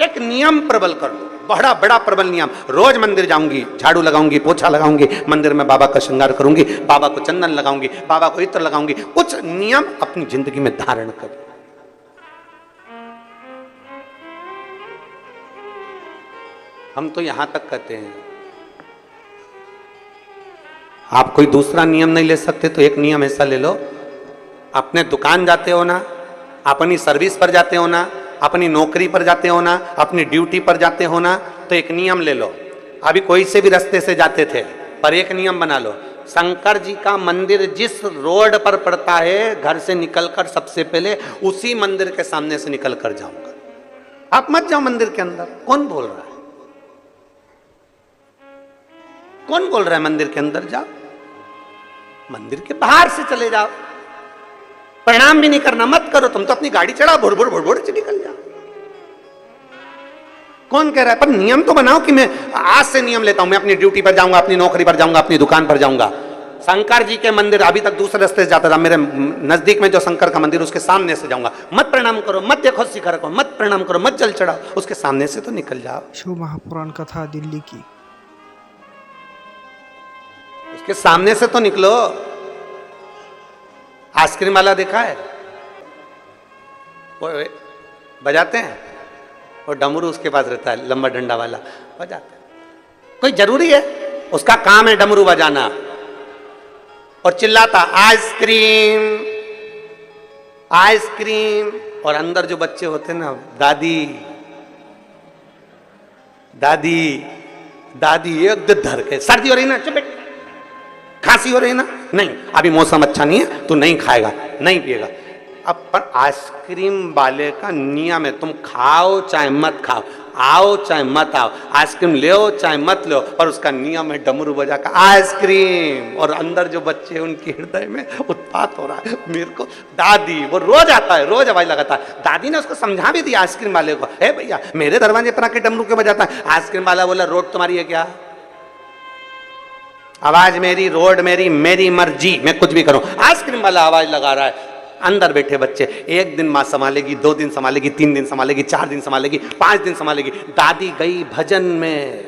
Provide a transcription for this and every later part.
एक नियम प्रबल कर लो, बड़ा बड़ा प्रबल नियम। रोज मंदिर जाऊंगी, झाड़ू लगाऊंगी, पोछा लगाऊंगी, मंदिर में बाबा का श्रृंगार करूंगी, बाबा को चंदन लगाऊंगी, बाबा को इत्र लगाऊंगी। कुछ नियम अपनी जिंदगी में धारण करो। हम तो यहां तक कहते हैं, आप कोई दूसरा नियम नहीं ले सकते तो एक नियम ऐसा ले लो, अपने दुकान जाते हो ना, अपनी सर्विस पर जाते हो ना, अपनी नौकरी पर जाते हो ना, अपनी ड्यूटी पर जाते हो ना, तो एक नियम ले लो। अभी कोई से भी रास्ते से जाते थे, पर एक नियम बना लो, शंकर जी का मंदिर जिस रोड पर पड़ता है, घर से निकलकर सबसे पहले उसी मंदिर के सामने से निकल कर जाऊंगा। आप मत जाओ मंदिर के अंदर। कौन बोल रहा है? कौन बोल रहा है मंदिर के अंदर जाओ? मंदिर के बाहर से चले जाओ। प्रणाम भी नहीं करना, मत करो। तुम तो अपनी गाड़ी चढ़ाओ, भुड़ भुड़ भुड़ भुड़ से निकल जाओ। कौन कह रहा है? पर नियम तो बनाओ कि मैं आज से नियम लेता हूं, मैं अपनी ड्यूटी पर जाऊंगा, अपनी नौकरी पर जाऊंगा, अपनी दुकान पर जाऊंगा। शंकर जी के मंदिर, अभी तक दूसरे रास्ते से जाता था, मेरे नजदीक में जो शंकर का मंदिर उसके सामने से जाऊंगा। मत प्रणाम करो, मत देखो शिखर को, मत प्रणाम करो, मत जल चढ़ाओ, उसके सामने से तो निकल जाओ। शिव महापुराण कथा दिल्ली की, उसके सामने से तो निकलो। आइसक्रीम वाला देखा है, वो बजाते हैं, वो डमरू उसके पास रहता है, लंबा डंडा वाला, बजाते हैं। कोई जरूरी है? उसका काम है डमरू बजाना और चिल्लाता आइसक्रीम आइसक्रीम। और अंदर जो बच्चे होते हैं ना, दादी दादी दादी, एक धर के, सर्दी हो रही ना, चुप, खांसी हो रही ना, नहीं अभी मौसम अच्छा नहीं है, तू नहीं खाएगा, नहीं पिएगा। अब पर आइसक्रीम वाले का नियम है, तुम खाओ चाहे मत खाओ, आओ चाहे मत आओ, आइसक्रीम ले चाहे मत लो, पर उसका नियम है डमरू बजा का आइसक्रीम। और अंदर जो बच्चे, उनके हृदय में उत्पात हो रहा है। मेरे को दादी, वो रोज आता है, रोज आवाज लगाता है। दादी ने उसको समझा भी दिया आइसक्रीम वाले को, हे भैया मेरे दरवाजे पर आके डमरू क्यों बजाता है? आइसक्रीम वाला बोला, रोड तुम्हारी है क्या? आवाज मेरी, रोड मेरी, मेरी मर्जी, मैं कुछ भी करूं। आइसक्रीम वाला आवाज लगा रहा है। अंदर बैठे बच्चे, एक दिन मां संभालेगी, 2 दिन संभालेगी, 3 दिन संभालेगी, 4 दिन संभालेगी, 5 दिन संभालेगी। दादी गई भजन में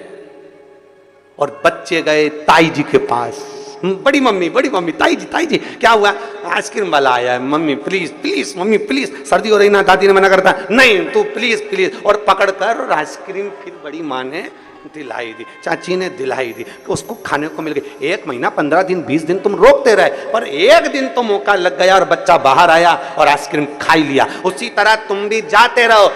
और बच्चे गए ताई जी के पास। बड़ी मम्मी, ताई जी क्या हुआ? आइसक्रीम वाला आया है, mummy please please, mummy please, सर्दी हो रही ना। दादी ने मना करता, नहीं तू प्लीज प्लीज, और पकड़ कर और आइसक्रीम फिर बड़ी माँ ने दिलाई दी, चाची ने दिलाई दी, उसको खाने को मिल गई। 1 महीना, 15 दिन, 20 दिन तुम रोकते रहे, पर एक दिन तो मौका लग गया और बच्चा बाहर आया और आइसक्रीम खा लिया। उसी तरह तुम भी जाते रहो,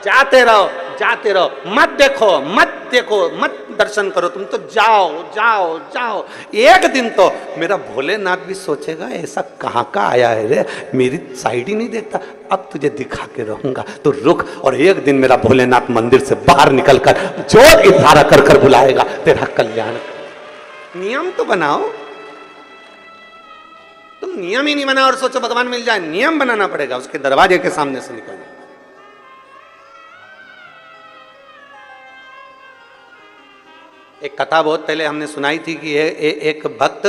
जाते रहो, जाते रहो, मत देखो, मत देखो, मत दर्शन करो, तुम तो जाओ जाओ जाओ। एक दिन तो मेरा भोलेनाथ भी सोचेगा, ऐसा कहाँ का आया है रे, मेरी साइड ही नहीं देखता, अब तुझे दिखा के रहूंगा, तो रुक। और एक दिन मेरा भोलेनाथ मंदिर से बाहर निकलकर जोर इशारा कर कर बुलाएगा, तेरा कल्याण। नियम तो बनाओ। तुम नियम ही नहीं बनाओ और सोचो भगवान मिल जाए। नियम बनाना पड़ेगा, उसके दरवाजे के सामने से निकलना। एक कथा बहुत पहले हमने सुनाई थी कि एक भक्त,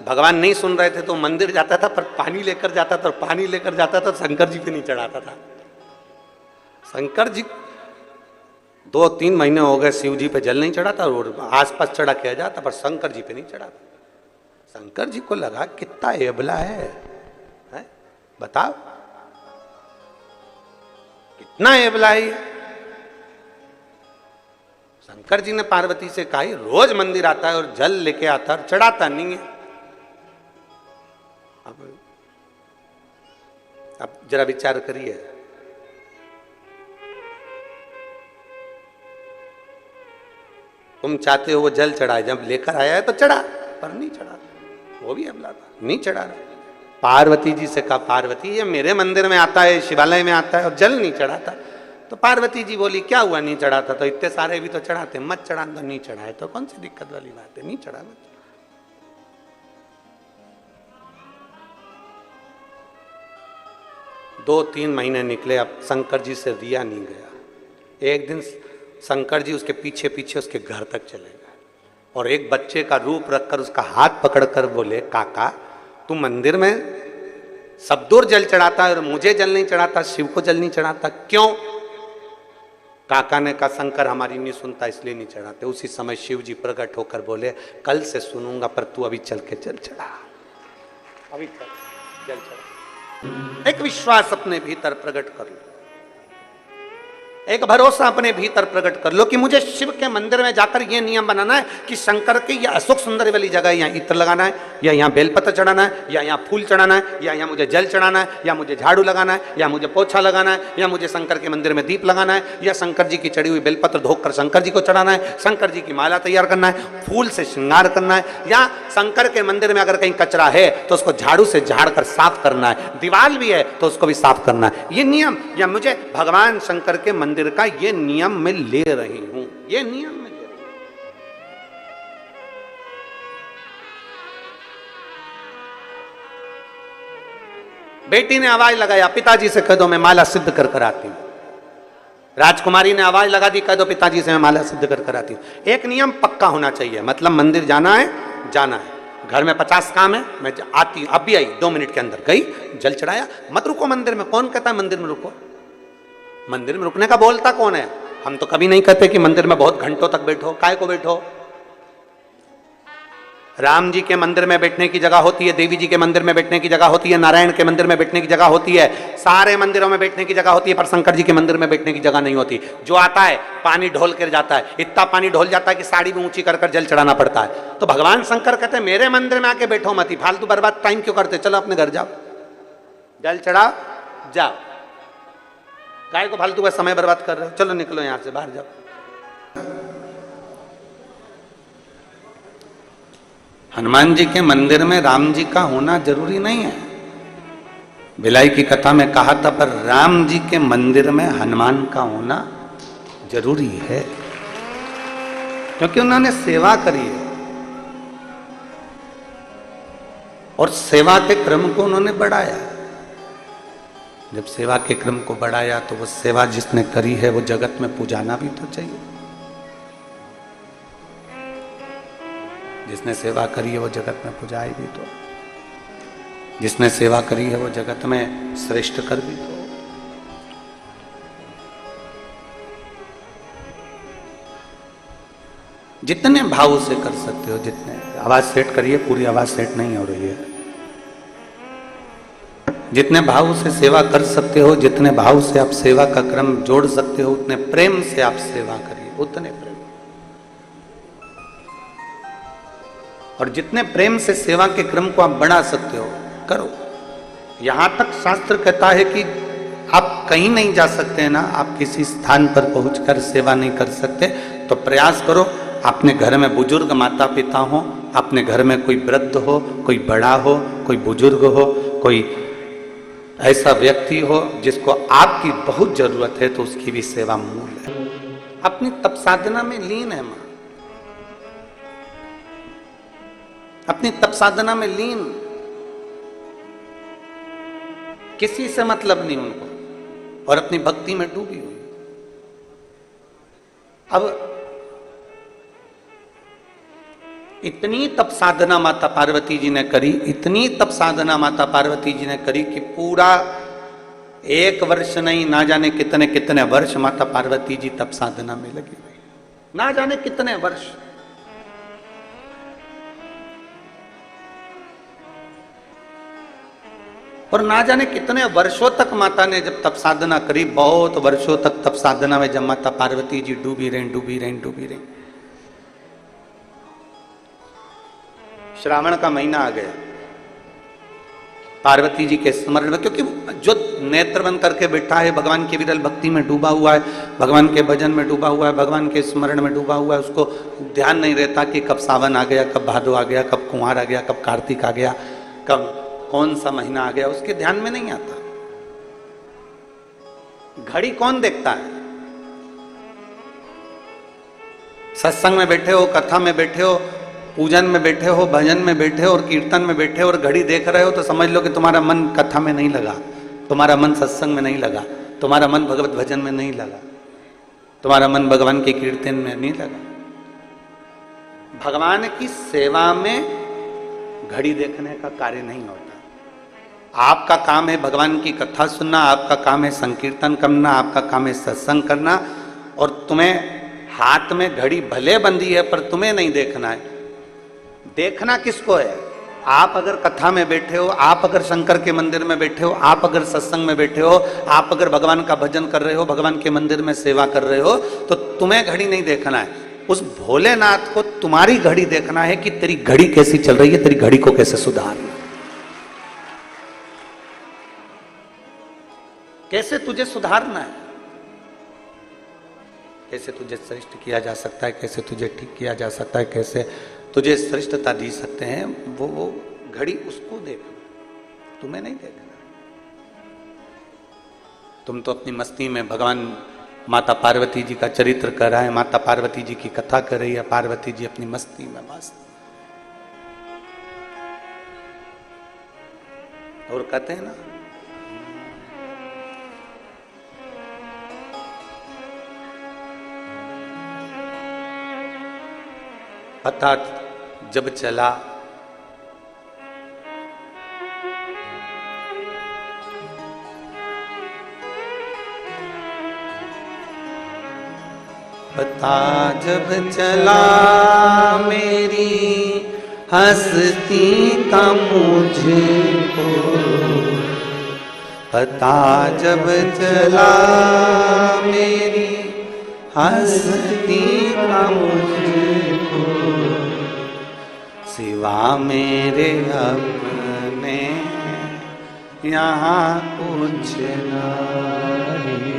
भगवान नहीं सुन रहे थे तो मंदिर जाता था, पर पानी लेकर जाता था, और पानी लेकर जाता था शंकर जी पे नहीं चढ़ाता था। शंकर जी 2-3 महीने हो गए शिव जी पे जल नहीं चढ़ाता, और आसपास चढ़ा किया जाता, पर शंकर जी पे नहीं चढ़ाता। शंकर जी को लगा कितना एबला है? बताओ कितना एबला है। शंकर जी ने पार्वती से कहा, रोज मंदिर आता है और जल लेके आता है, चढ़ाता नहीं है। अब जरा विचार करिए, तुम चाहते हो वो जल चढ़ाए, जब लेकर आया है तो चढ़ा, पर नहीं चढ़ा, वो भी अबला था, नहीं चढ़ा रहा। पार्वती जी से कहा, पार्वती ये मेरे मंदिर में आता है, शिवालय में आता है और जल नहीं चढ़ाता। तो पार्वती जी बोली, क्या हुआ नहीं चढ़ाता? तो इतने सारे भी तो चढ़ाते, मत चढ़ा। तो नहीं चढ़ाए तो कौन सी दिक्कत वाली बात है, नहीं चढ़ाना। 2-3 महीने निकले, अब शंकर जी से दिया नहीं गया। एक दिन शंकर जी उसके पीछे पीछे उसके घर तक चले गए और एक बच्चे का रूप रखकर उसका हाथ पकड़कर बोले, काका तू मंदिर में सब दूर जल चढ़ाता है और मुझे जल नहीं चढ़ाता, शिव को जल नहीं चढ़ाता, क्यों? काका ने कहा शंकर हमारी नहीं सुनता इसलिए नहीं चढ़ाते। उसी समय शिव जी प्रकट होकर बोले कल से सुनूंगा पर तू अभी चल के जल चढ़ा, अभी चल जल चढ़ा। एक विश्वास अपने भीतर प्रकट कर लो, एक भरोसा अपने भीतर प्रकट कर लो कि मुझे शिव के मंदिर में जाकर यह नियम बनाना है कि शंकर की या अशोक सुंदर वाली जगह यहाँ इत्र लगाना है, या यहाँ बेलपत्र चढ़ाना है, या यहाँ फूल चढ़ाना है, या यहाँ मुझे जल चढ़ाना है, या मुझे झाड़ू लगाना है, या मुझे पोछा लगाना है, या मुझे शंकर के मंदिर में दीप लगाना है, या शंकर जी की चढ़ी हुई बेलपत्र धोकर शंकर जी को चढ़ाना है, शंकर जी की माला तैयार करना है, फूल से श्रृंगार करना है, या शंकर के मंदिर में अगर कहीं कचरा है तो उसको झाड़ू से झाड़ कर साफ करना है, दीवार भी है तो उसको भी साफ करना है। ये नियम या मुझे भगवान शंकर के मंदिर का ये नियम मैं ले रही हूं, ये नियम मैं ले रही हूं। बेटी ने आवाज लगाया पिताजी से कह दो मैं माला सिद्ध कर कर आती हूं। राजकुमारी ने आवाज लगा दी कह दो पिताजी से मैं माला सिद्ध कर कर आती हूं। एक नियम पक्का होना चाहिए, मतलब मंदिर जाना है, जाना है। घर में 50 काम है, मैं आती हूं, अब भी आई 2 मिनट के अंदर गई, जल चढ़ाया, मत रुको मंदिर में। कौन कहता है मंदिर में रुको? मंदिर में रुकने का बोलता कौन है? हम तो कभी नहीं कहते कि मंदिर में बहुत घंटों तक बैठो। काय को बैठो? राम जी के मंदिर में बैठने की जगह होती है, देवी जी के मंदिर में बैठने की जगह होती है, नारायण के मंदिर में बैठने की जगह होती है, सारे मंदिरों में बैठने की जगह होती है, पर शंकर जी के मंदिर में बैठने की जगह नहीं होती। जो आता है पानी ढोल कर जाता है, इतना पानी ढोल जाता है कि साड़ी भी ऊंची कर जल चढ़ाना पड़ता है। तो भगवान शंकर कहते हैं मेरे मंदिर में आके बैठो मत, फालतू बर्बाद टाइम क्यों करते, चलो अपने घर जाओ, जल चढ़ाओ, जाओ। काय को फालतू का समय बर्बाद कर रहे हो? चलो निकलो यहां से, बाहर जाओ। हनुमान जी के मंदिर में राम जी का होना जरूरी नहीं है। भिलाई की कथा में कहा था पर राम जी के मंदिर में हनुमान का होना जरूरी है, क्योंकि उन्होंने सेवा करी है और सेवा के क्रम को उन्होंने बढ़ाया। जब सेवा के क्रम को बढ़ाया तो वो सेवा जिसने करी है वो जगत में पूजाना भी तो चाहिए। जिसने सेवा करी है वो जगत में पूजाए भी तो, जिसने सेवा करी है वो जगत में श्रेष्ठ कर भी तो। जितने भाव से कर सकते हो, जितने, आवाज सेट करिए, पूरी आवाज सेट नहीं हो रही है। जितने भाव से सेवा कर सकते हो, जितने भाव से आप सेवा का क्रम जोड़ सकते हो, उतने प्रेम से आप सेवा करिए, उतने प्रेम। और जितने प्रेम से सेवा के क्रम को आप बढ़ा सकते हो करो। यहां तक शास्त्र कहता है कि आप कहीं नहीं जा सकते हैं ना, आप किसी स्थान पर पहुंचकर सेवा नहीं कर सकते, तो प्रयास करो अपने घर में बुजुर्ग माता पिता हो, अपने घर में कोई वृद्ध हो, कोई बड़ा हो, कोई बुजुर्ग हो, कोई ऐसा व्यक्ति हो जिसको आपकी बहुत जरूरत है, तो उसकी भी सेवा मूल है। अपनी तप साधना में लीन है मां, अपनी तप साधना में लीन, किसी से मतलब नहीं उनको, और अपनी भक्ति में डूबी हुई। अब इतनी तप साधना माता पार्वती जी ने करी, इतनी तप साधना माता पार्वती जी ने करी कि पूरा 1 वर्ष नहीं, ना जाने कितने कितने वर्ष माता पार्वती जी तप साधना में लगी हुई, ना जाने कितने वर्ष। और ना जाने कितने वर्षों तक माता ने जब तप साधना करी, बहुत वर्षों तक तप साधना में जब माता पार्वती जी डूबी रही, डूबी रही, डूबी रही। श्रावण का महीना आ गया, पार्वती जी के स्मरण में, क्योंकि जो नेत्र बंद करके बैठा है, भगवान की विरल भक्ति में डूबा हुआ है, भगवान के भजन में डूबा हुआ है, भगवान के स्मरण में डूबा हुआ है, उसको ध्यान नहीं रहता कि कब सावन आ गया, कब भादो आ गया, कब कुंवार आ गया, कब कार्तिक आ गया, कब कौन सा महीना आ गया, उसके ध्यान में नहीं आता। घड़ी कौन देखता है? सत्संग में बैठे हो, कथा में बैठे हो, पूजन में बैठे हो, भजन में बैठे हो और कीर्तन में बैठे हो और घड़ी देख रहे हो, तो समझ लो कि तुम्हारा मन कथा में नहीं लगा, तुम्हारा मन सत्संग में नहीं लगा, तुम्हारा मन भगवत भजन में नहीं लगा, तुम्हारा मन भगवान के कीर्तन में नहीं लगा। भगवान की सेवा में घड़ी देखने का कार्य नहीं होता। आपका काम है भगवान की कथा सुनना, आपका काम है संकीर्तन करना, आपका काम है सत्संग करना, और तुम्हें हाथ में घड़ी भले बंधी है पर तुम्हें नहीं देखना है। देखना किसको है? आप अगर कथा में बैठे हो, आप अगर शंकर के मंदिर में बैठे हो, आप अगर सत्संग में बैठे हो, आप अगर भगवान का भजन कर रहे हो, भगवान के मंदिर में सेवा कर रहे हो, तो तुम्हें घड़ी नहीं देखना है। उस भोलेनाथ को तुम्हारी घड़ी देखना है कि तेरी घड़ी कैसी चल रही है, तेरी घड़ी को कैसे सुधारना, कैसे तुझे सुधारना है, कैसे तुझे श्रेष्ठ किया जा सकता है, कैसे तुझे ठीक किया जा सकता है, कैसे तुझे श्रेष्ठता दी सकते हैं। वो घड़ी उसको देखना, तुम्हें नहीं देखना। तुम तो अपनी मस्ती में भगवान माता पार्वती जी का चरित्र कर रहा है, माता पार्वती जी की कथा कर रही है, पार्वती जी अपनी मस्ती में मस्त। और कहते हैं ना, पता जब चला पता जब चला मेरी हस्ती का मुझको, पता जब चला मेरी हस्ती का मुझको, सिवा मेरे अपने यहाँ कुछ नहीं,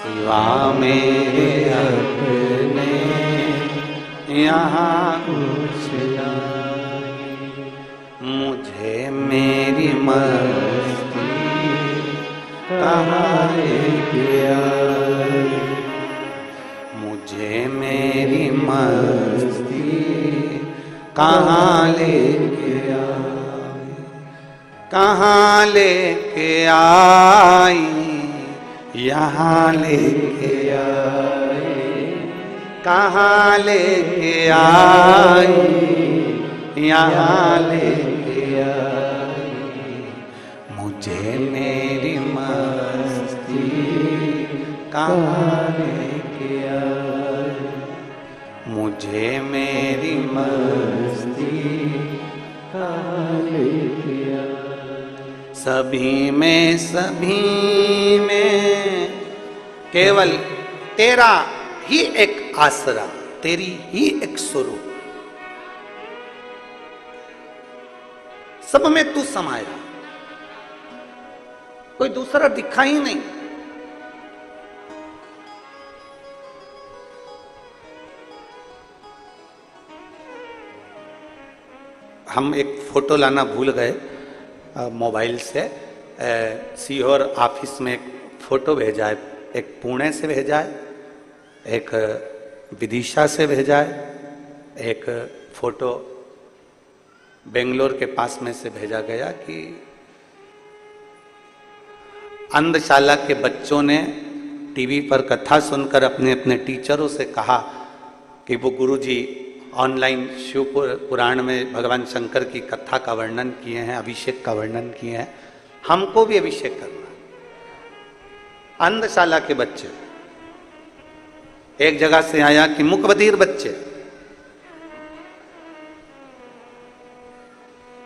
सिवा मेरे अपने यहाँ कुछ नहीं। मुझे मेरी मस्ती कहाँ ले गया, मुझे मेरी मस्ती कहाँ लेके आई, कहाँ लेके आई, यहाँ लेके आई, कहाँ लेके आई, यहाँ लेके आई। मुझे मेरी मस्ती कहाँ लेके आई, मुझे मेरी मस्ती कहाँ लेके आई। सभी में केवल तेरा ही एक आसरा, तेरी ही एक स्वरूप, सब में तू समाया, कोई दूसरा दिखा ही नहीं। हम एक फोटो लाना भूल गए मोबाइल से, सीहोर ऑफिस में एक फोटो भेजा है, एक पुणे से भेजा है, एक विदिशा से भेजा है, एक फोटो बेंगलोर के पास में से भेजा गया कि अंधशाला के बच्चों ने टीवी पर कथा सुनकर अपने अपने टीचरों से कहा कि वो गुरुजी ऑनलाइन शिव पुराण में भगवान शंकर की कथा का वर्णन किए हैं, अभिषेक का वर्णन किए हैं, हमको भी अभिषेक करना। अंधशाला के बच्चे, एक जगह से आया कि मुकबधीर बच्चे,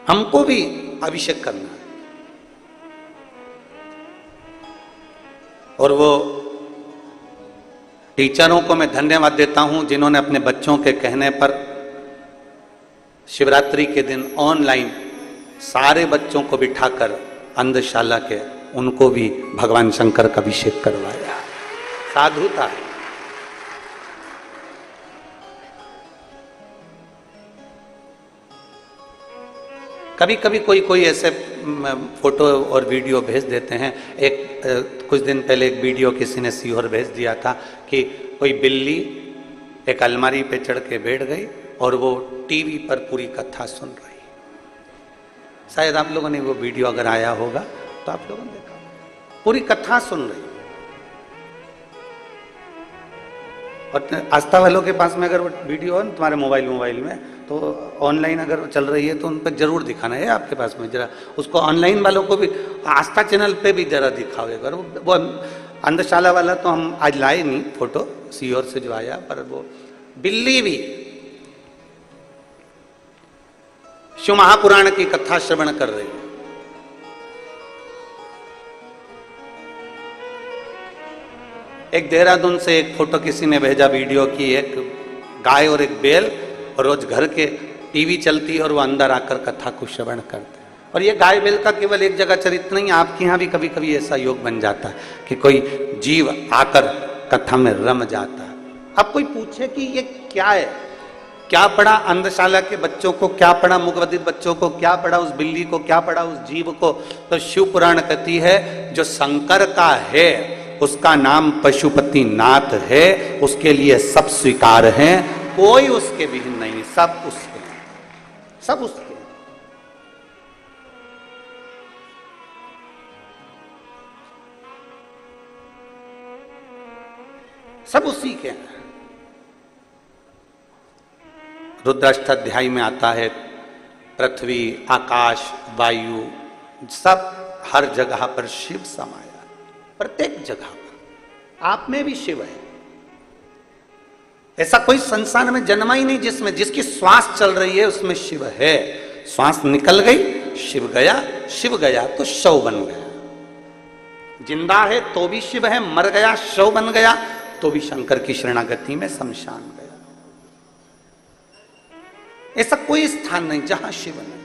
हमको भी अभिषेक करना है। और वो टीचरों को मैं धन्यवाद देता हूं जिन्होंने अपने बच्चों के कहने पर शिवरात्रि के दिन ऑनलाइन सारे बच्चों को बिठाकर अंधशाला के उनको भी भगवान शंकर का अभिषेक करवाया। साधुता है। कभी कभी कोई ऐसे फोटो और वीडियो भेज देते हैं। कुछ दिन पहले एक वीडियो किसी ने सीहोर भेज दिया था कि कोई बिल्ली एक अलमारी पे चढ़ के बैठ गई और वो टीवी पर पूरी कथा सुन रही। शायद आप लोगों ने वो वीडियो अगर आया होगा तो आप लोगों ने देखा, पूरी कथा सुन रही। और आस्था वालों के पास में अगर वो वीडियो है तुम्हारे मोबाइल में तो ऑनलाइन अगर चल रही है तो उन पर जरूर दिखाना है आपके पास में, जरा उसको ऑनलाइन वालों को भी आस्था चैनल पे भी जरा दिखाओ। अगर वो अंधशाला वाला तो हम आज लाए नहीं फोटो, सीहोर से जो आया, पर वो बिल्ली भी शिव महापुराण की कथा श्रवण कर रही है। एक देहरादून से एक फोटो किसी ने भेजा वीडियो की, एक गाय और एक बैल, और रोज घर के टीवी चलती है और वो अंदर आकर कथा को श्रवण करते हैं। और ये गाय बैल का केवल एक जगह चरित्र नहीं, आपके यहाँ भी कभी कभी ऐसा योग बन जाता है कि कोई जीव आकर कथा में रम जाता है। अब कोई पूछे कि ये क्या है, क्या पढ़ा अंधशाला के बच्चों को, क्या पढ़ा मुगवदित बच्चों को, क्या पढ़ा उस बिल्ली को, क्या पढ़ा उस जीव को, तो शिव पुराण कहती है जो शंकर का है उसका नाम पशुपति नाथ है, उसके लिए सब स्वीकार हैं, कोई उसके विहीन नहीं, सब उसके, सब उसके। सब उसी के हैं। रुद्राष्टाध्यायी में आता है पृथ्वी, आकाश, वायु, सब हर जगह पर शिव समाया, प्रत्येक जगह पर। आप में भी शिव है। ऐसा कोई संसार में जन्मा ही नहीं जिसमें, जिसकी श्वास चल रही है उसमें शिव है। श्वास निकल गई, शिव गया, शिव गया तो शव बन गया। जिंदा है तो भी शिव है, मर गया शव बन गया तो भी शंकर की शरणागति में शमशान गया। ऐसा कोई स्थान नहीं जहां शिव नहीं।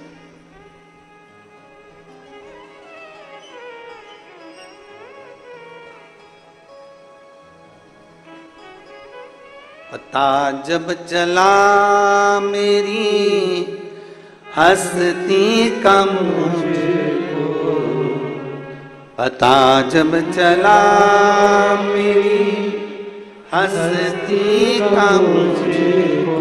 पता जब चला मेरी हस्ती का मुझको, पता जब चला मेरी हस्ती का मुझको,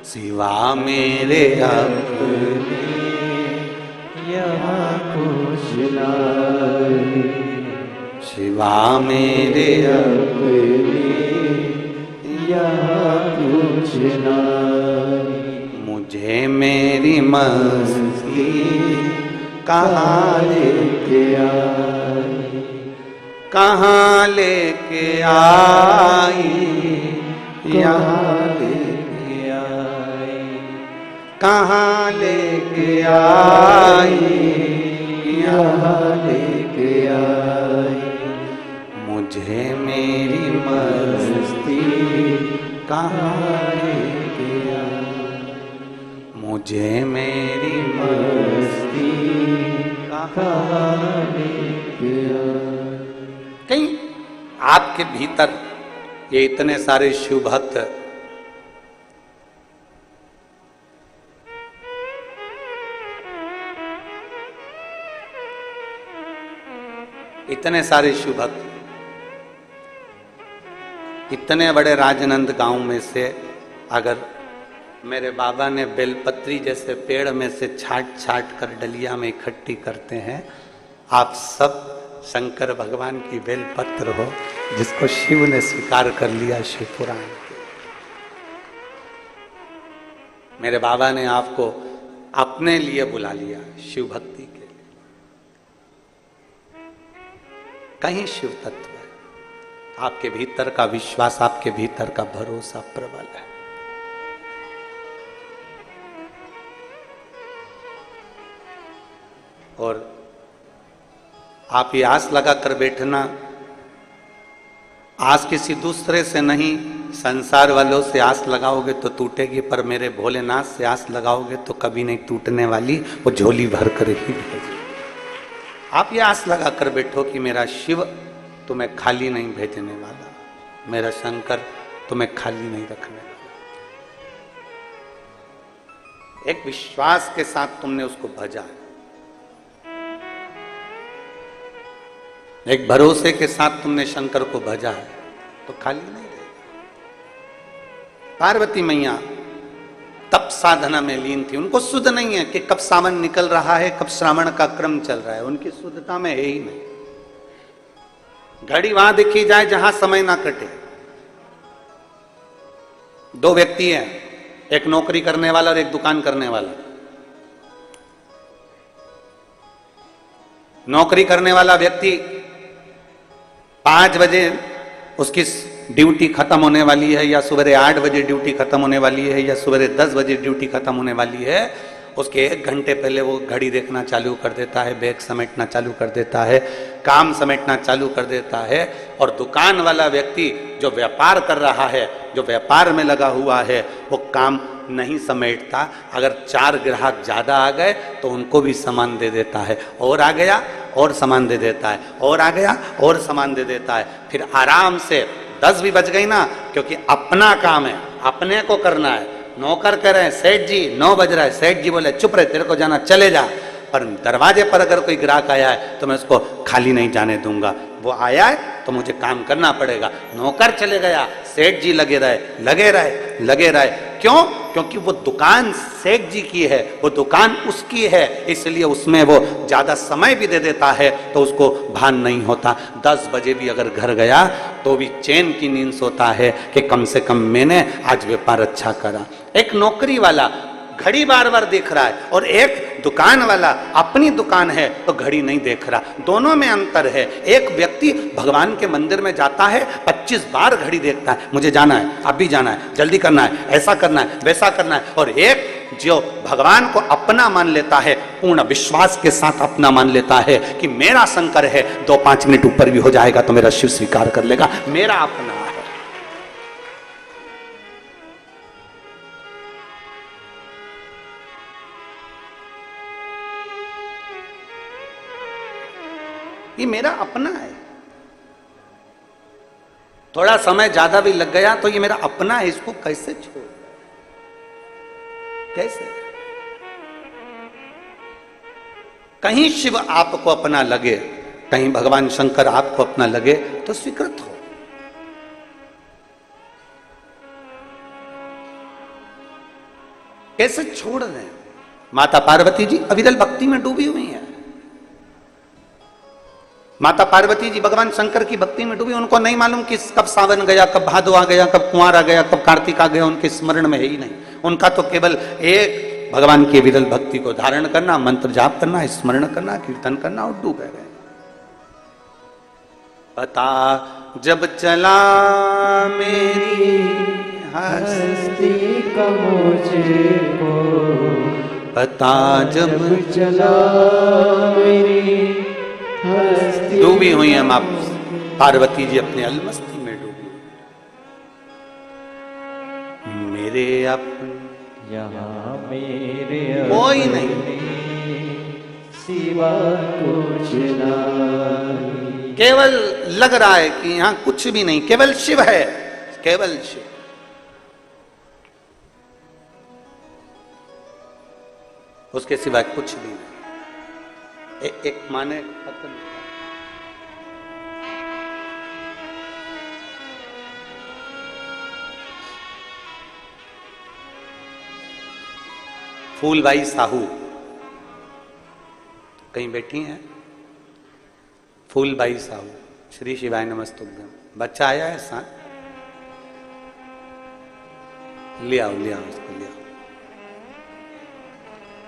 सिवा मेरे अपने यहाँ कुछ नहीं, सिवा मेरे अपने यहाँ कुछ नहीं। मुझे मेरी मस्ती कहाँ लेके आई, कहाँ लेके आई, यहाँ लेके आई, कहाँ लेके आई, यहाँ लेके आई। मुझे मेरी मस्ती कहाँ लेके आई, मुझे मेरी मस्ती कहाँ लेके आई। कहीं आपके भीतर ये इतने सारे शिव भक्त इतने सारे शिव भक्त इतने बड़े राजनंद गांव में से अगर मेरे बाबा ने बेलपत्री जैसे पेड़ में से छाट छाट कर डलिया में इकट्ठी करते हैं, आप सब शंकर भगवान की बेलपत्र हो जिसको शिव ने स्वीकार कर लिया शिव पुराण। मेरे बाबा ने आपको अपने लिए बुला लिया शिव भक्ति के लिए। कहीं शिव तत्व है, आपके भीतर का विश्वास, आपके भीतर का भरोसा प्रबल है। और आप ये आस लगा कर बैठना, आस किसी दूसरे से नहीं, संसार वालों से आस लगाओगे तो टूटेगी, पर मेरे भोलेनाथ से आस लगाओगे तो कभी नहीं टूटने वाली, वो झोली भर कर ही भेजेगी। आप ये आस लगा कर बैठो कि मेरा शिव तुम्हें खाली नहीं भेजने वाला, मेरा शंकर तुम्हें खाली नहीं रखने वाला। एक विश्वास के साथ तुमने उसको भजा, एक भरोसे के साथ तुमने शंकर को भजा है तो खाली नहीं रहेगा। पार्वती मैया तप साधना में लीन थी, उनको शुद्ध नहीं है कि कब सावन निकल रहा है, कब श्रावण का क्रम चल रहा है, उनकी शुद्धता में है ही नहीं। घड़ी वहां देखी जाए जहां समय ना कटे। दो व्यक्ति हैं, एक नौकरी करने वाला और एक दुकान करने वाला। नौकरी करने वाला व्यक्ति 5 बजे उसकी ड्यूटी खत्म होने वाली है, या सुबह 8 बजे ड्यूटी खत्म होने वाली है, या सुबह 10 बजे ड्यूटी खत्म होने वाली है, उसके 1 घंटे पहले वो घड़ी देखना चालू कर देता है, बैग समेटना चालू कर देता है, काम समेटना चालू कर देता है। और दुकान वाला व्यक्ति जो व्यापार कर रहा है, जो व्यापार में लगा हुआ है, वो काम नहीं समेटता। अगर 4 ग्राहक ज़्यादा आ गए तो उनको भी सामान दे देता है, और आ गया और सामान दे देता है, और आ गया और सामान दे देता है। फिर आराम से 10 भी बज गई ना, क्योंकि अपना काम है, अपने को करना है। नौकर कह रहे हैं सेठ जी 9 बज रहा है, सेठ जी बोले चुप रहे, तेरे को जाना चले जा। पर दरवाजे पर अगर कोई ग्राहक आया है तो मैं उसको खाली नहीं जाने दूंगा, वो आया है तो मुझे काम करना पड़ेगा। नौकर चले गया, सेठ जी लगे रहे लगे रहे लगे रहे। क्यों? क्योंकि वो दुकान सेठ जी की है, वो दुकान उसकी है, इसलिए उसमें वो ज्यादा समय भी दे देता है तो उसको भान नहीं होता। 10 बजे भी अगर घर गया तो भी चैन की नींद सोता है कि कम से कम मैंने आज व्यापार अच्छा करा। एक नौकरी वाला घड़ी बार बार देख रहा है, और एक दुकान वाला अपनी दुकान है तो घड़ी नहीं देख रहा। दोनों में अंतर है। एक व्यक्ति भगवान के मंदिर में जाता है, 25 बार घड़ी देखता है, मुझे जाना है, अभी जाना है, जल्दी करना है, ऐसा करना है, वैसा करना है। और एक जो भगवान को अपना मान लेता है, पूर्ण विश्वास के साथ अपना मान लेता है कि मेरा शंकर है, 2-5 मिनट ऊपर भी हो जाएगा तो मेरा शिव स्वीकार कर लेगा, मेरा अपना है। ये मेरा अपना है। थोड़ा समय ज्यादा भी लग गया तो ये मेरा अपना है, इसको कैसे छोड़, कैसे? कहीं शिव आपको अपना लगे, कहीं भगवान शंकर आपको अपना लगे तो स्वीकृत हो। कैसे छोड़ रहे हैं? माता पार्वती जी अविरल भक्ति में डूबी हुई हैं। माता पार्वती जी भगवान शंकर की भक्ति में डूबी, उनको नहीं मालूम कि कब सावन गया, कब भादो आ गया, कब कुंवर आ गया, कब कार्तिक आ गया, उनके स्मरण में है ही नहीं। उनका तो केवल एक भगवान की विरल भक्ति को धारण करना, मंत्र जाप करना, स्मरण करना, कीर्तन करना, और डूबे गए। पता जब चला मेरी हस्ती का मुझको, पता जब चला मेरी, डूबी हुई है मां पार्वती जी, अपने अलमस्ती में डूबी। मेरे अपने यहाँ मेरे कोई नहीं, सिवा कुछ नहीं। केवल लग रहा है कि यहाँ कुछ भी नहीं, केवल शिव है, केवल शिव। उसके सिवा कुछ भी नहीं। एक माने पत्र फूलबाई साहू कहीं बैठी हैं, फूलबाई साहू, श्री शिवाय नमस्तुभ्यम। बच्चा आया है साथ, ले आओ उसको ले आओ।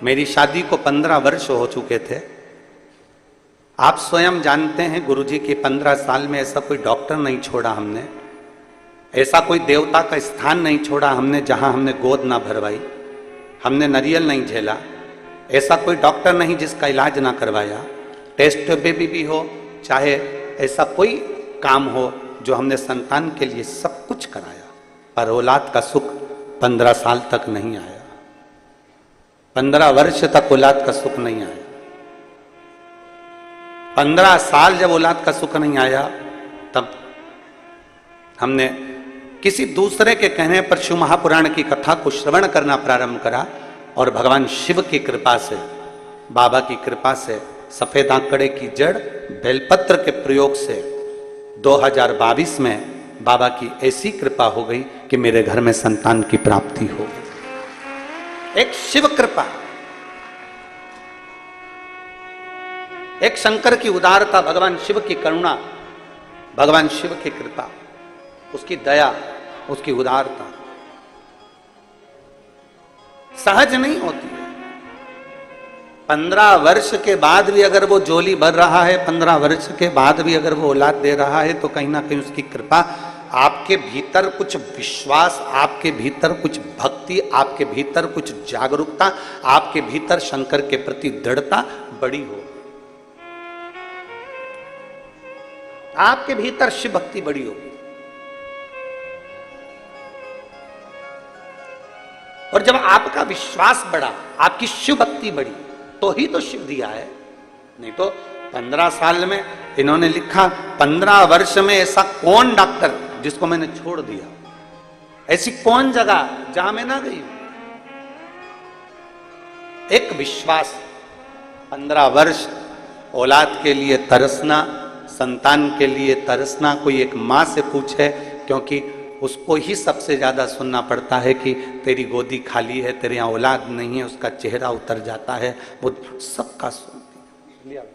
मेरी शादी को 15 वर्ष हो चुके थे। आप स्वयं जानते हैं गुरुजी की 15 साल में ऐसा कोई डॉक्टर नहीं छोड़ा हमने, ऐसा कोई देवता का स्थान नहीं छोड़ा हमने जहां हमने गोद ना भरवाई, हमने नारियल नहीं झेला। ऐसा कोई डॉक्टर नहीं जिसका इलाज ना करवाया। टेस्ट बेबी भी हो, चाहे ऐसा कोई काम हो जो हमने संतान के लिए सब कुछ कराया, पर औलाद का सुख 15 साल तक नहीं आया। 15 वर्ष तक औलाद का सुख नहीं आया। 15 साल जब औलाद का सुख नहीं आया, तब हमने किसी दूसरे के कहने पर शिव महापुराण की कथा को श्रवण करना प्रारंभ करा, और भगवान शिव की कृपा से, बाबा की कृपा से, सफेद आंकड़े की जड़ बेलपत्र के प्रयोग से 2022 में बाबा की ऐसी कृपा हो गई कि मेरे घर में संतान की प्राप्ति हो गई। एक शिव कृपा, एक शंकर की उदारता, भगवान शिव की करुणा, भगवान शिव की कृपा, उसकी दया, उसकी उदारता सहज नहीं होती है। 15 वर्ष के बाद भी अगर वो जोली भर रहा है, 15 वर्ष के बाद भी अगर वो औलाद दे रहा है, तो कहीं ना कहीं उसकी कृपा, आपके भीतर कुछ विश्वास, आपके भीतर कुछ भक्ति, आपके भीतर कुछ जागरूकता, आपके भीतर शंकर के प्रति दृढ़ता बड़ी हो, आपके भीतर शिव भक्ति बड़ी होगी। और जब आपका विश्वास बढ़ा, आपकी शिव भक्ति बढ़ी, तो ही तो शिव दिया है। नहीं तो 15 साल में, इन्होंने लिखा 15 वर्ष में ऐसा कौन डॉक्टर जिसको मैंने छोड़ दिया, ऐसी कौन जगह जहां मैं ना गई। एक विश्वास, 15 वर्ष औलाद के लिए तरसना, संतान के लिए तरसना, कोई एक माँ से पूछे, क्योंकि उसको ही सबसे ज्यादा सुनना पड़ता है कि तेरी गोदी खाली है, तेरे यहाँ औलाद नहीं है, उसका चेहरा उतर जाता है, वो सबका सुनती है।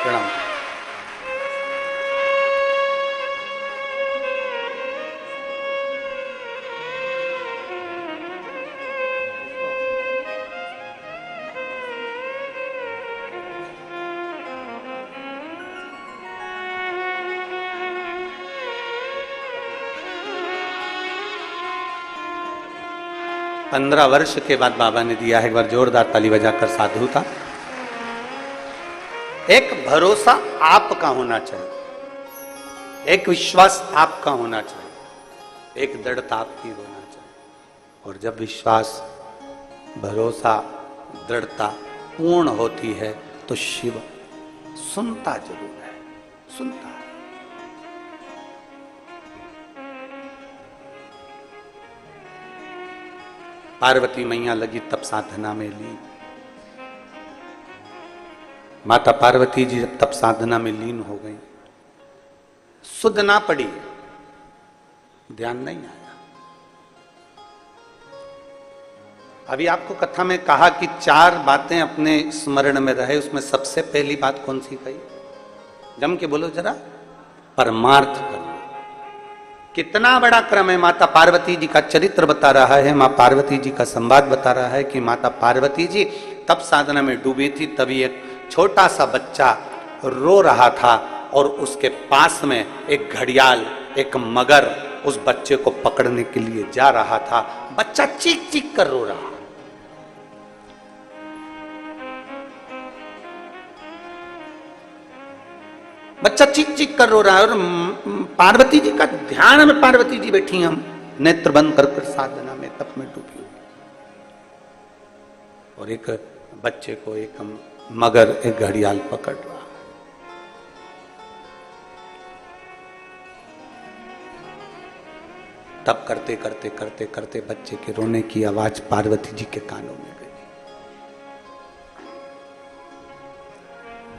प्रणाम। 15 वर्ष के बाद बाबा ने दिया है। एक बार जोरदार ताली बजाकर साधु था। एक भरोसा आपका होना चाहिए, एक विश्वास आपका होना चाहिए, एक दृढ़ता आपकी होना चाहिए। और जब विश्वास, भरोसा, दृढ़ता पूर्ण होती है तो शिव सुनता जरूर है, सुनता है। पार्वती मैया लगी तब साधना में लीन। माता पार्वती जी जब तप साधना में लीन हो गई, सुध ना पड़ी, ध्यान नहीं आया। अभी आपको कथा में कहा कि 4 बातें अपने स्मरण में रहे, उसमें सबसे पहली बात कौन सी कही? जम के बोलो जरा, परमार्थ करना। कितना बड़ा क्रम है। माता पार्वती जी का चरित्र बता रहा है, मां पार्वती जी का संवाद बता रहा है कि माता पार्वती जी तप साधना में डूबी थी। तभी एक छोटा सा बच्चा रो रहा था और उसके पास में एक घड़ियाल, एक मगर उस बच्चे को पकड़ने के लिए जा रहा था। बच्चा चीख चीख कर रो रहा। बच्चा चीख चीख कर रो रहा है और पार्वती जी का ध्यान में, पार्वती जी बैठी, हम नेत्र बंद कर कर साधना में, तप में डूबी हुई। और एक बच्चे को एक मगर, एक घड़ियाल पकड़ रहा। तब करते करते करते करते बच्चे के रोने की आवाज पार्वती जी के कानों में गई।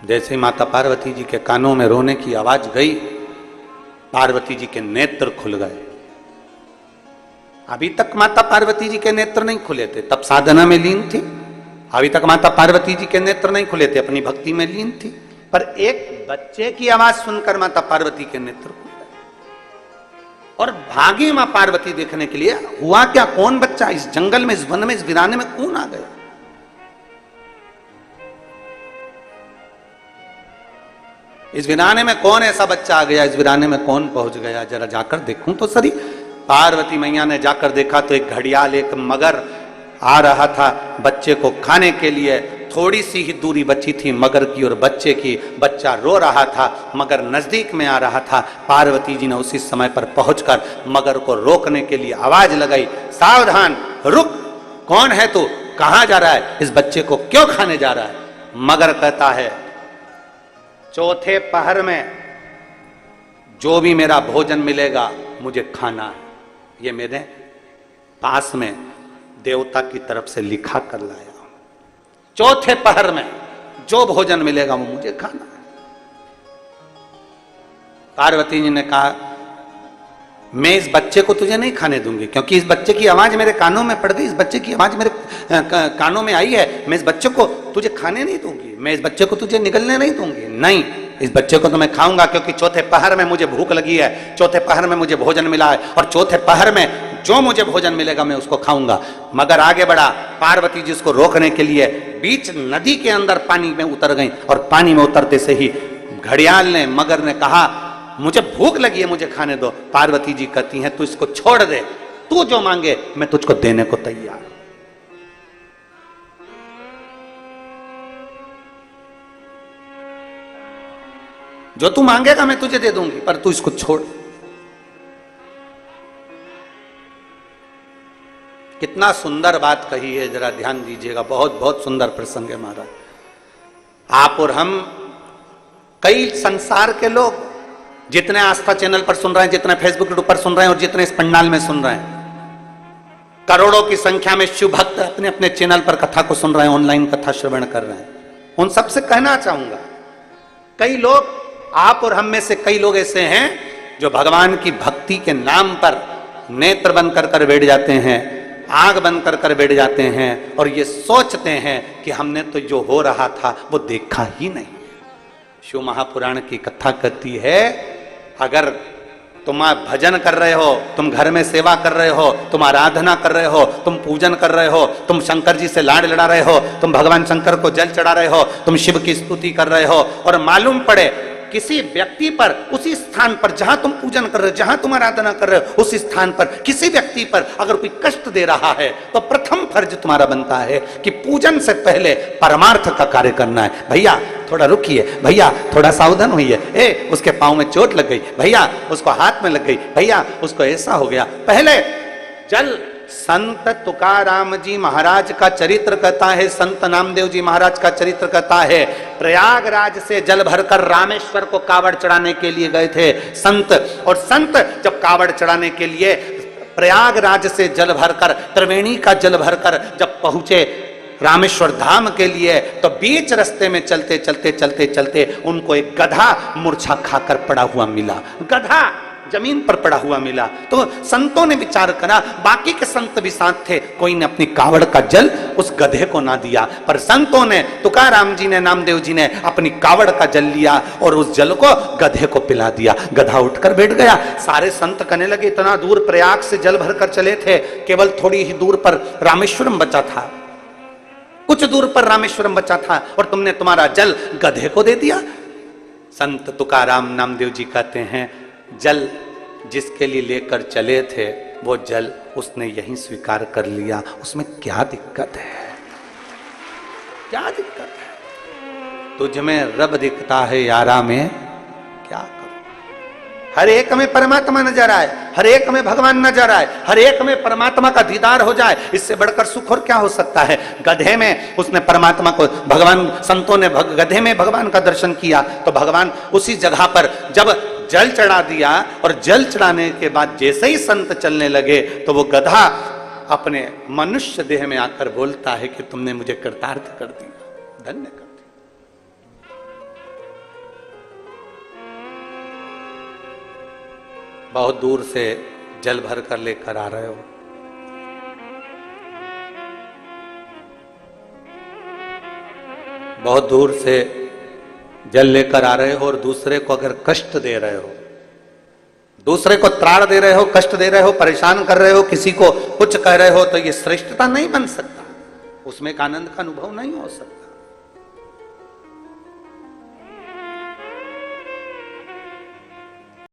जैसे माता पार्वती जी के कानों में रोने की आवाज गई, पार्वती जी के नेत्र खुल गए। अभी तक माता पार्वती जी के नेत्र नहीं खुले थे, तब साधना में लीन थी। अभी तक माता पार्वती जी के नेत्र नहीं खुले थे, अपनी भक्ति में लीन थी। पर एक बच्चे की आवाज सुनकर माता पार्वती के नेत्र खुल गए और भागी मां पार्वती देखने के लिए। हुआ क्या? कौन बच्चा इस जंगल में, इस वन में, इस वीराने में कौन आ गया? इस वीराने में कौन ऐसा बच्चा आ गया? इस वीराने में कौन पहुंच गया? जरा जाकर देखूं तो सही। पार्वती मैया ने जाकर देखा तो एक घड़ियाल, एक मगर आ रहा था बच्चे को खाने के लिए। थोड़ी सी ही दूरी बची थी मगर की और बच्चे की। बच्चा रो रहा था, मगर नजदीक में आ रहा था। पार्वती जी ने उसी समय पर पहुंचकर मगर को रोकने के लिए आवाज लगाई, सावधान, रुक, कौन है तू? कहां जा रहा है? इस बच्चे को क्यों खाने जा रहा है? मगर कहता है, चौथे पहर में जो भी मेरा भोजन मिलेगा मुझे खाना है। ये मेरे पास में देवता की तरफ से लिखा कर लाया। चौथे पहर में जो भोजन मिलेगा वो मुझे खाना है। पार्वती जी ने कहा, मैं इस बच्चे को तुझे नहीं खाने दूंगी, क्योंकि इस बच्चे की आवाज मेरे कानों में पड़ गई, इस बच्चे की आवाज मेरे कानों में आई है। मैं इस बच्चे को तुझे खाने नहीं दूंगी, मैं इस बच्चे को तुझे निगलने नहीं दूंगी। नहीं, इस बच्चे को तो मैं खाऊंगा क्योंकि चौथे पहर में मुझे भूख लगी है, चौथे पहर में मुझे भोजन मिला है और चौथे पहर में जो मुझे भोजन मिलेगा मैं उसको खाऊंगा। मगर आगे बढ़ा, पार्वती जी उसको रोकने के लिए बीच नदी के अंदर पानी में उतर गई और पानी में उतरते से ही घड़ियाल ने, मगर ने कहा मुझे भूख लगी है, मुझे खाने दो। पार्वती जी कहती हैं तू इसको छोड़ दे, तू जो मांगे मैं तुझको देने को तैयार। जो तू मांगेगा मैं तुझे दे दूंगी, पर तू इसको छोड़। कितना सुंदर बात कही है, जरा ध्यान दीजिएगा। बहुत बहुत सुंदर प्रसंग है महाराज। आप और हम, कई संसार के लोग जितने आस्था चैनल पर सुन रहे हैं, जितने फेसबुक पर सुन रहे हैं और जितने इस पंडाल में सुन रहे हैं, करोड़ों की संख्या में शिव भक्त अपने अपने चैनल पर कथा को सुन रहे हैं, ऑनलाइन कथा श्रवण कर रहे हैं। उन सबसे कहना चाहूंगा, कई लोग, आप और हम में से कई लोग ऐसे हैं जो भगवान की भक्ति के नाम पर नेत्र बंद कर कर बैठ जाते हैं, आंख बंद कर कर बैठ जाते हैं और ये सोचते हैं कि हमने तो जो हो रहा था वो देखा ही नहीं। शिव महापुराण की कथा कहती है, अगर तुम भजन कर रहे हो, तुम घर में सेवा कर रहे हो, तुम आराधना कर रहे हो, तुम पूजन कर रहे हो, तुम शंकर जी से लाड़ लड़ा रहे हो, तुम भगवान शंकर को जल चढ़ा रहे हो, तुम शिव की स्तुति कर रहे हो, और मालूम पड़े किसी व्यक्ति पर, उसी स्थान पर जहां तुम पूजन कर रहे हो, जहां तुम आराधना कर रहे हो, उस स्थान पर किसी व्यक्ति पर अगर कोई कष्ट दे रहा है, तो प्रथम फर्ज तुम्हारा बनता है कि पूजन से पहले परमार्थ का कार्य करना है। भैया थोड़ा रुकिए, भैया थोड़ा सावधान होइए, उसके पांव में चोट लग गई, भैया उसको हाथ में लग गई, भैया उसको ऐसा हो गया। पहले जल, संत तुकाराम जी महाराज का चरित्र कहता है, संत नामदेव जी महाराज का चरित्र कहता है, प्रयागराज से जल भरकर रामेश्वर को कावड़ चढ़ाने के लिए गए थे संत। और संत जब कावड़ चढ़ाने के लिए प्रयागराज से जल भरकर, त्रिवेणी का जल भरकर जब पहुंचे रामेश्वर धाम के लिए, तो बीच रास्ते में चलते चलते चलते चलते उनको एक गधा मूर्छा खाकर पड़ा हुआ मिला। गधा जमीन पर पड़ा हुआ मिला। तो संतों ने विचार करा, बाकी के संत भी साथ थे, कोई ने अपनी कावड़ का जल उस गधे को ना दिया, पर संतों ने, तुकाराम जी ने, नामदेव जी ने अपनी कावड़ का जल लिया और उस जल को गधे को पिला दिया। गधा उठकर बैठ गया। सारे संत कहने लगे, इतना दूर प्रयाग से जल भरकर चले थे, केवल थोड़ी ही दूर पर रामेश्वरम बचा था, कुछ दूर पर रामेश्वरम बचा था और तुमने तुम्हारा जल गधे को दे दिया। संत तुकाराम नामदेव जी कहते हैं, जल जिसके लिए लेकर चले थे वो जल उसने यहीं स्वीकार कर लिया, उसमें क्या दिक्कत है? क्या दिक्कत है? तुझ में रब दिखता है यारा, में क्या करूं? हर एक में परमात्मा नजर आए, हर एक में भगवान नजर आए, हर एक में परमात्मा का दीदार हो जाए, इससे बढ़कर सुख और क्या हो सकता है? गधे में उसने परमात्मा को, भगवान, संतों ने गधे में भगवान का दर्शन किया, तो भगवान उसी जगह पर जब जल चढ़ा दिया, और जल चढ़ाने के बाद जैसे ही संत चलने लगे तो वो गधा अपने मनुष्य देह में आकर बोलता है कि तुमने मुझे कृतार्थ कर दिया, धन्य कर दिया। बहुत दूर से जल भर कर लेकर आ रहे हो, बहुत दूर से जल लेकर आ रहे हो और दूसरे को अगर कष्ट दे रहे हो, दूसरे को त्राण दे रहे हो, कष्ट दे रहे हो, परेशान कर रहे हो, किसी को कुछ कह रहे हो, तो ये श्रेष्ठता नहीं बन सकता, उसमें एक आनंद का अनुभव नहीं हो सकता।